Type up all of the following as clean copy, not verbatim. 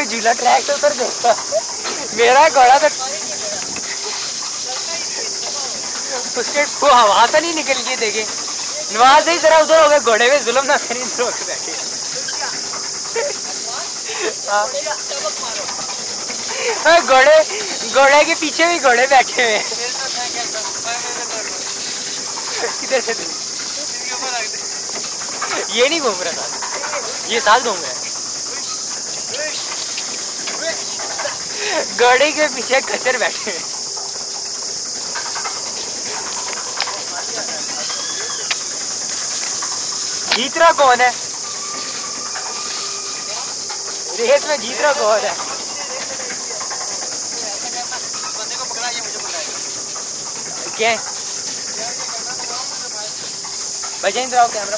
झूला ट्रैक से उतर देगा। मेरा घोड़ा तो उसके वो हवा तो नहीं निकल गई। देखे नवाज ही तरह उधर हो गए, घोड़े में जुल्म ना करी रोक बैठे। घोड़े घोड़े के पीछे भी घोड़े बैठे हुए हैं। किधर से ये नहीं घूम रहा था, ये साथ घूम रहा है। घोड़े के पीछे खच्चर बैठे हैं। जीत रहा कौन है रेस में? जीत रहा कौन है? क्या बचे नहीं? कैमरा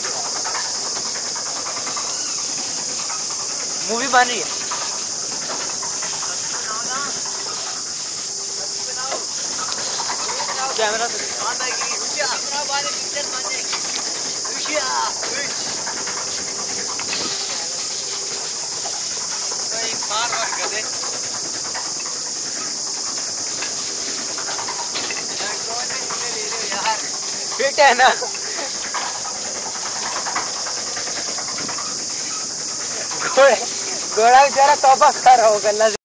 मूवी बन रही है। कैमरा फिट है ना? घोड़ा बेचारा तोहफा खा रहा होगा।